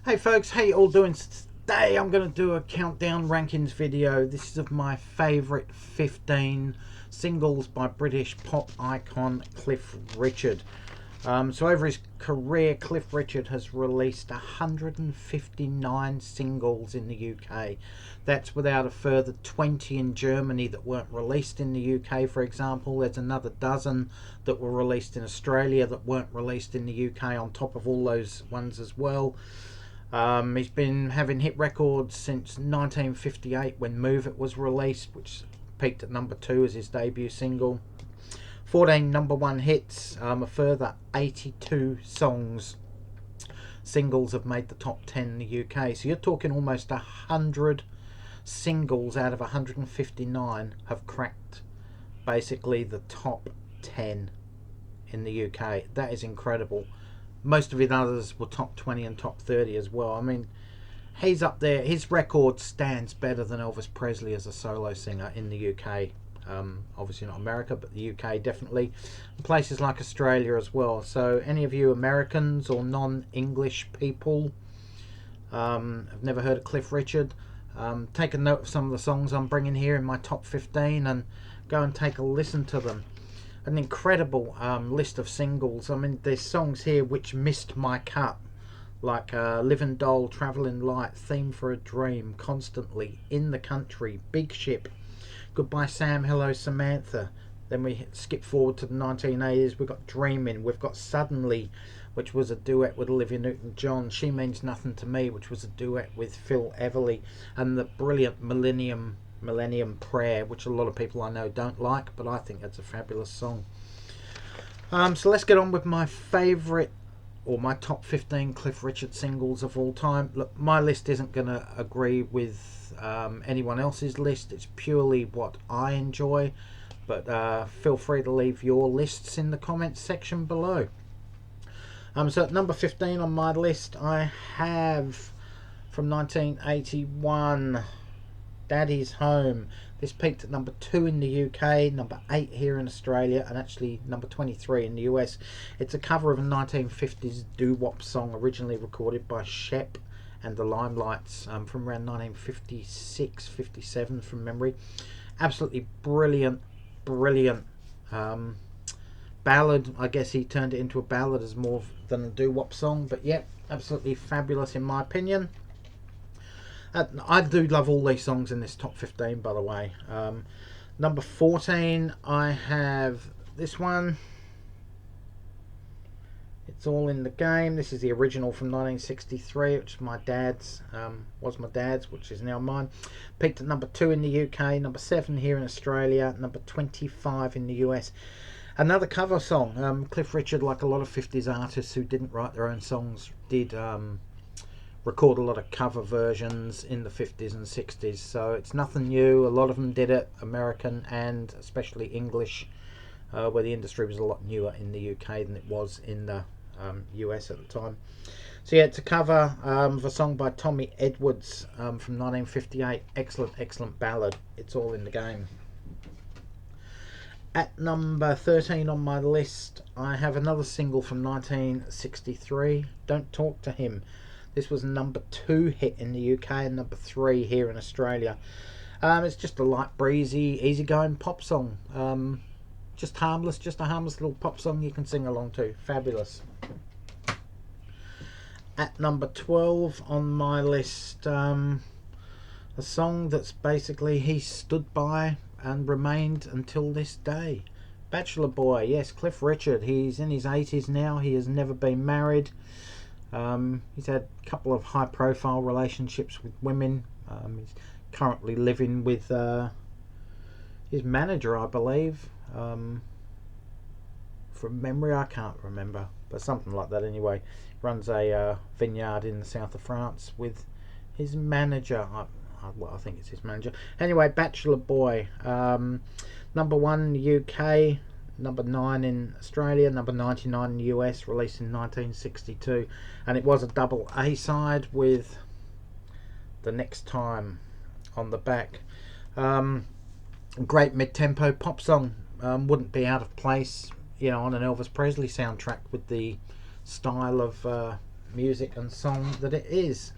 Hey folks, how you all doing? Today I'm going to do a countdown rankings video. This is of my favourite 15 singles by British pop icon Cliff Richard. So over his career, Cliff Richard has released 159 singles in the UK. That's without a further 20 in Germany that weren't released in the UK, for example. There's another dozen that were released in Australia that weren't released in the UK on top of all those ones as well. He's been having hit records since 1958 when Move It was released, which peaked at number 2 as his debut single. 14 number 1 hits, a further 82 singles have made the top 10 in the UK. So you're talking almost 100 singles out of 159 have cracked basically the top 10 in the UK. That is incredible. Most of his others were top 20 and top 30 as well. I mean, he's up there. His record stands better than Elvis Presley as a solo singer in the UK. Obviously not America, but the UK definitely. And places like Australia as well. So any of you Americans or non-English people have never heard of Cliff Richard, take a note of some of the songs I'm bringing here in my top 15 and go and take a listen to them. An incredible list of singles. I mean, there's songs here which missed my cut, like Living Doll, Travelling Light, Theme for a Dream, Constantly, In the Country, Big Ship, Goodbye Sam, Hello Samantha. Then we skip forward to the 1980s. We've got Dreaming, we've got Suddenly, which was a duet with Olivia Newton-John, She Means Nothing to Me, which was a duet with Phil Everly, and the brilliant Millennium Prayer, which a lot of people I know don't like, but I think it's a fabulous song. So let's get on with my favourite, or my top 15 Cliff Richard singles of all time. Look, my list isn't going to agree with anyone else's list. It's purely what I enjoy, but feel free to leave your lists in the comments section below. So at number 15 on my list, I have from 1981, Daddy's Home. This peaked at number 2 in the UK, number 8 here in Australia, and actually number 23 in the US. It's a cover of a 1950s doo-wop song originally recorded by Shep and the Limelights from around 1956, 57 from memory. Absolutely brilliant ballad. I guess he turned it into a ballad as more than a doo-wop song, but yeah, absolutely fabulous in my opinion. I do love all these songs in this top 15, by the way. Number 14, I have this one. It's All in the Game. This is the original from 1963, which is my dad's, which is now mine. Peaked at number 2 in the UK, number 7 here in Australia, number 25 in the US. Another cover song. Cliff Richard, like a lot of 50s artists who didn't write their own songs, did record a lot of cover versions in the 50s and 60s, so it's nothing new. A lot of them did it, American and especially English, where the industry was a lot newer in the UK than it was in the US at the time. So yeah, it's a cover of a song by Tommy Edwards from 1958. Excellent ballad. It's All in the Game. At number 13 on my list, I have another single from 1963, Don't Talk to Him. This was number 2 hit in the UK and number 3 here in Australia. It's just a light, breezy, easygoing pop song. Just a harmless little pop song you can sing along to. Fabulous. At number 12 on my list, a song that's basically he stood by and remained until this day. Bachelor Boy, yes, Cliff Richard. He's in his 80s now. He has never been married. He's had a couple of high profile relationships with women. He's currently living with his manager, I believe. From memory, I can't remember, but something like that anyway. Runs a vineyard in the south of France with his manager. I think it's his manager. Anyway, Bachelor Boy. Number 1 in the UK, number 9 in Australia, number 99 in the US, released in 1962, and it was a double A side with The Next Time on the back. Great mid-tempo pop song. Wouldn't be out of place, on an Elvis Presley soundtrack with the style of music and song that it is.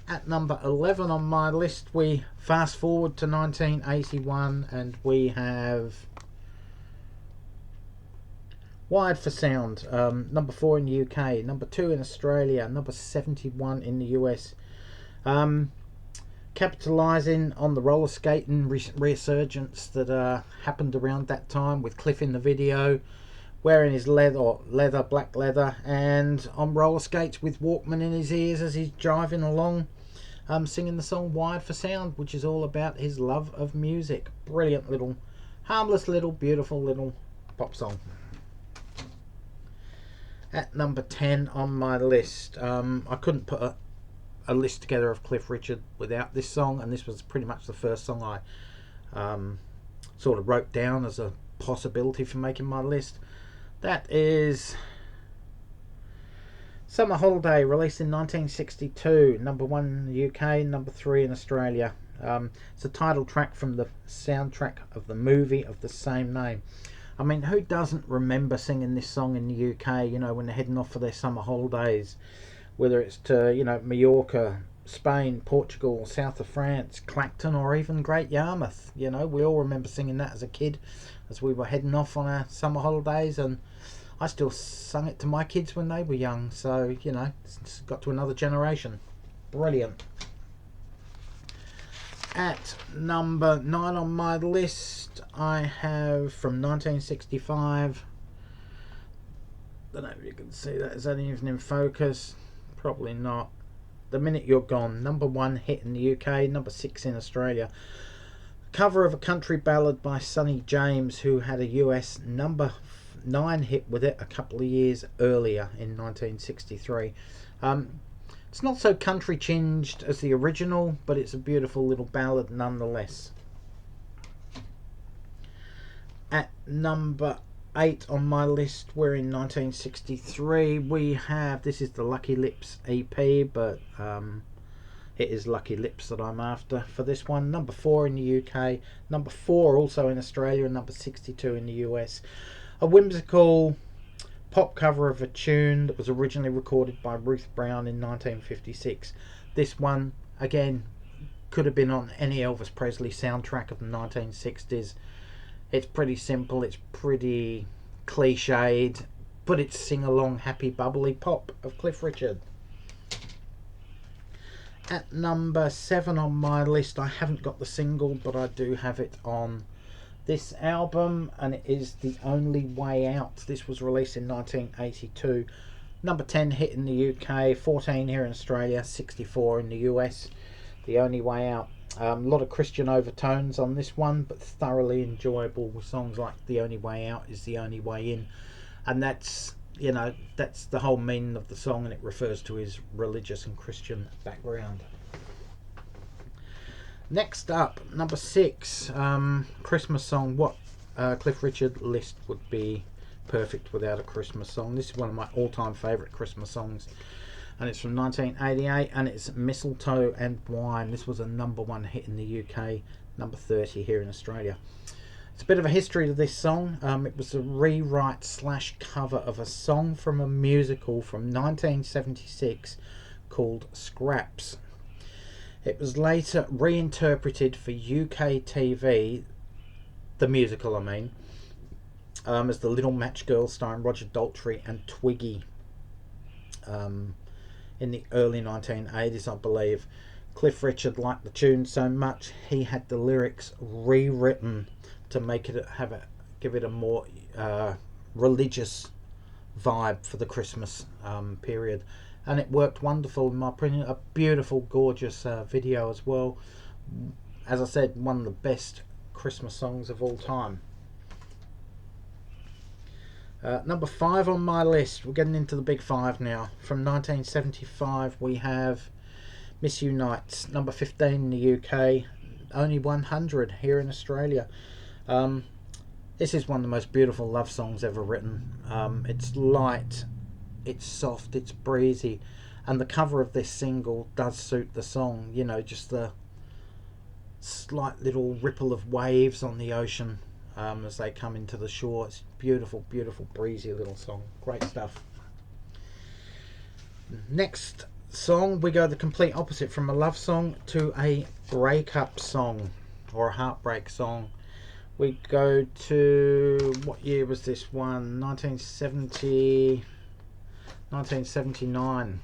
At number 11 on my list, we fast forward to 1981 and we have Wired for Sound, number 4 in the UK, number 2 in Australia, number 71 in the US. Capitalising on the roller skating resurgence that happened around that time, with Cliff in the video wearing his black leather, and on roller skates with Walkman in his ears as he's driving along, singing the song Wired for Sound, which is all about his love of music. Brilliant little, harmless little, beautiful little pop song. At number 10 on my list, I couldn't put a list together of Cliff Richard without this song, and this was pretty much the first song I sort of wrote down as a possibility for making my list. That is Summer Holiday, released in 1962, number 1 in the UK, number 3 in Australia. It's a title track from the soundtrack of the movie of the same name. I mean, who doesn't remember singing this song in the UK, you know, when they're heading off for their summer holidays, whether it's to, you know, Mallorca, Spain, Portugal, south of France, Clacton, or even Great Yarmouth. You know, we all remember singing that as a kid as we were heading off on our summer holidays, and I still sung it to my kids when they were young, so, you know, it's got to another generation. Brilliant. At number 9 on my list, I have from 1965, don't know if you can see that, is that even in focus? Probably not. The Minute You're Gone, number 1 hit in the UK, number 6 in Australia. Cover of a country ballad by Sonny James, who had a US number 9 hit with it a couple of years earlier in 1963. It's not so country tinged as the original, but it's a beautiful little ballad nonetheless. At number 8 on my list, we're in 1963. We have, this is the Lucky Lips EP, but it is Lucky Lips that I'm after for this one. Number 4 in the UK, number 4 also in Australia, and number 62 in the US. A whimsical pop cover of a tune that was originally recorded by Ruth Brown in 1956. This one, again, could have been on any Elvis Presley soundtrack of the 1960s. It's pretty simple, it's pretty cliched, but it's sing-along, happy, bubbly pop of Cliff Richard. At number 7 on my list, I haven't got the single, but I do have it on this album, and it is The Only Way Out. This was released in 1982. Number 10 hit in the UK, 14 here in Australia, 64 in the US. The Only Way Out. A lot of Christian overtones on this one, but thoroughly enjoyable, with songs like The Only Way Out is the only way in. And that's, you know, that's the whole meaning of the song, and it refers to his religious and Christian background. Next up, number 6, Christmas song. What Cliff Richard list would be perfect without a Christmas song? This is one of my all-time favourite Christmas songs, and it's from 1988, and it's Mistletoe and Wine. This was a number 1 hit in the UK, number 30 here in Australia. It's a bit of a history to this song. It was a rewrite / cover of a song from a musical from 1976 called Scraps. It was later reinterpreted for UK TV, the musical I mean, as The Little Match Girl, starring Roger Daltrey and Twiggy, in the early 1980s, I believe. Cliff Richard liked the tune so much, he had the lyrics rewritten to make it give it a more religious vibe for the Christmas period. And it worked wonderful in my opinion. A beautiful, gorgeous video as well. As I said, one of the best Christmas songs of all time. Number 5 on my list. We're getting into the big 5 now. From 1975 we have Miss You Nights, number 15 in the UK, only 100 here in Australia. This is one of the most beautiful love songs ever written. It's light, it's soft, it's breezy, and the cover of this single does suit the song. You know, just the slight little ripple of waves on the ocean as they come into the shore. It's beautiful, beautiful, breezy little song. Great stuff. Next song, we go the complete opposite, from a love song to a breakup song or a heartbreak song. We go to, what year was this one? 1979.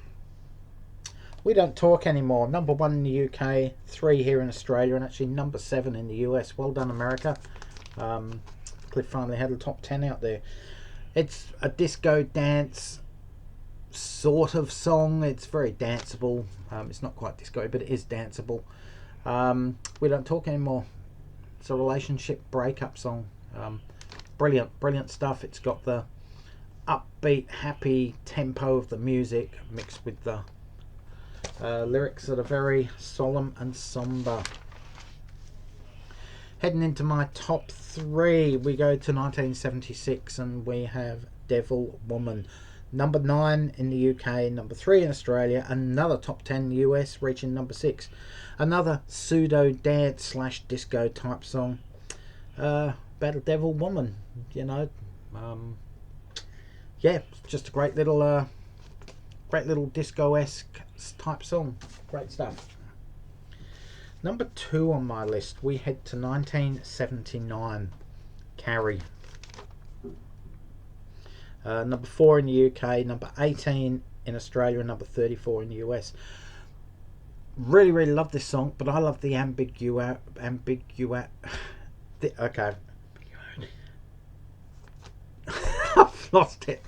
We Don't Talk Anymore. Number 1 in the UK, 3 here in Australia, and actually number 7 in the US. Well done, America. Cliff finally had a top 10 out there. It's a disco dance sort of song. It's very danceable. It's not quite disco, but it is danceable. We Don't Talk Anymore. It's a relationship breakup song. Brilliant stuff. It's got the upbeat, happy tempo of the music mixed with the lyrics that are very solemn and somber. Heading into my top 3, we go to 1976, and we have Devil Woman. Number 9 in the UK, number 3 in Australia, another top 10 in the US, reaching number 6. Another pseudo dance / disco type song. Battle Devil Woman, you know. Yeah, just a great little disco-esque type song. Great stuff. Number 2 on my list, we head to 1979. Carrie. Number 4 in the UK, number 18 in Australia, and number 34 in the US. Really love this song, but I love the okay. I've lost it.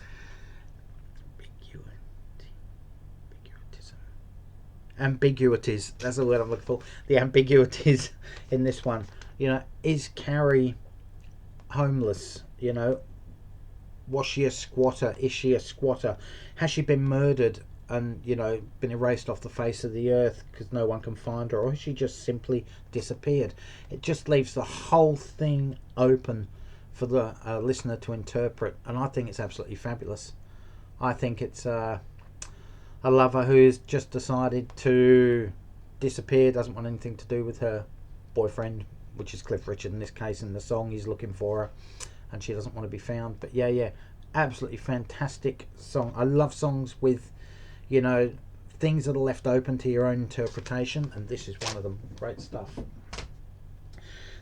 Ambiguities, that's the word I'm looking for. The ambiguities in this one. You know, is Carrie homeless? You know, was she a squatter? Is she a squatter? Has she been murdered and, you know, been erased off the face of the earth because no one can find her? Or has she just simply disappeared? It just leaves the whole thing open for the listener to interpret, and I think it's absolutely fabulous. I think it's a lover who's just decided to disappear, doesn't want anything to do with her boyfriend, which is Cliff Richard in this case. In the song, he's looking for her and she doesn't want to be found. But yeah, absolutely fantastic song. I love songs with, you know, things that are left open to your own interpretation, and this is one of them. Great stuff.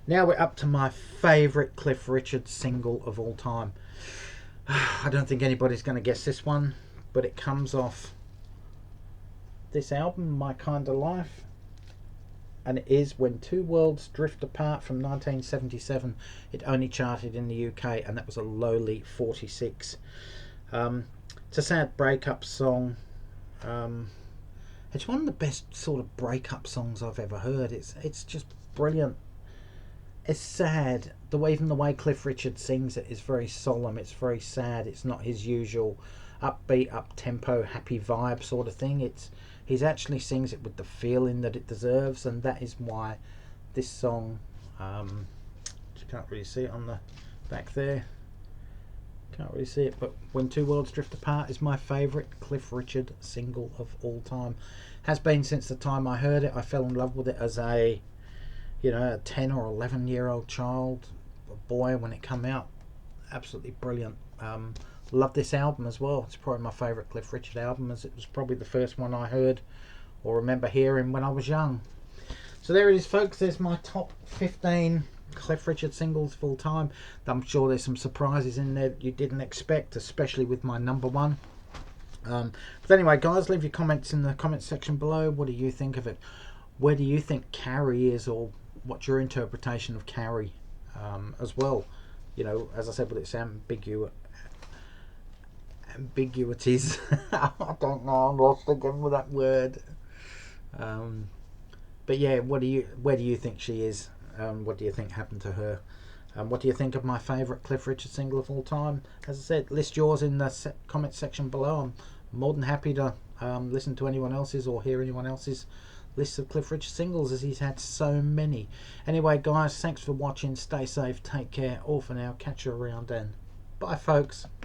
Now we're up to my favourite Cliff Richard single of all time. I don't think anybody's going to guess this one, but it comes off this album, My Kind of Life, and it is When Two Worlds Drift Apart from 1977. It only charted in the UK, and that was a lowly 46. It's a sad breakup song. It's one of the best sort of breakup songs I've ever heard. It's just brilliant. It's sad. Even the way Cliff Richard sings it is very solemn. It's very sad. It's not his usual upbeat, up-tempo, happy vibe sort of thing. He actually sings it with the feeling that it deserves, and that is why this song, you can't really see it on the back there, can't really see it, but When Two Worlds Drift Apart is my favourite Cliff Richard single of all time. Has been since the time I heard it. I fell in love with it as a 10 or 11 year old child, a boy, when it came out. Absolutely brilliant. Love this album as well. It's probably my favourite Cliff Richard album, as it was probably the first one I heard or remember hearing when I was young. So there it is, folks. There's my top 15 Cliff Richard singles of all time. I'm sure there's some surprises in there that you didn't expect, especially with my number 1. But anyway, guys, leave your comments in the comments section below. What do you think of it? Where do you think Carrie is, or what's your interpretation of Carrie as well? You know, as I said, with its ambiguities. I don't know, I'm lost again with that word. But yeah, where do you think she is? What do you think happened to her? What do you think of my favourite Cliff Richard single of all time? As I said, list yours in the comment section below. I'm more than happy to listen to anyone else's or hear anyone else's lists of Cliff Richard singles, as he's had so many. Anyway, guys, thanks for watching. Stay safe, take care. All for now. Catch you around, and bye, folks.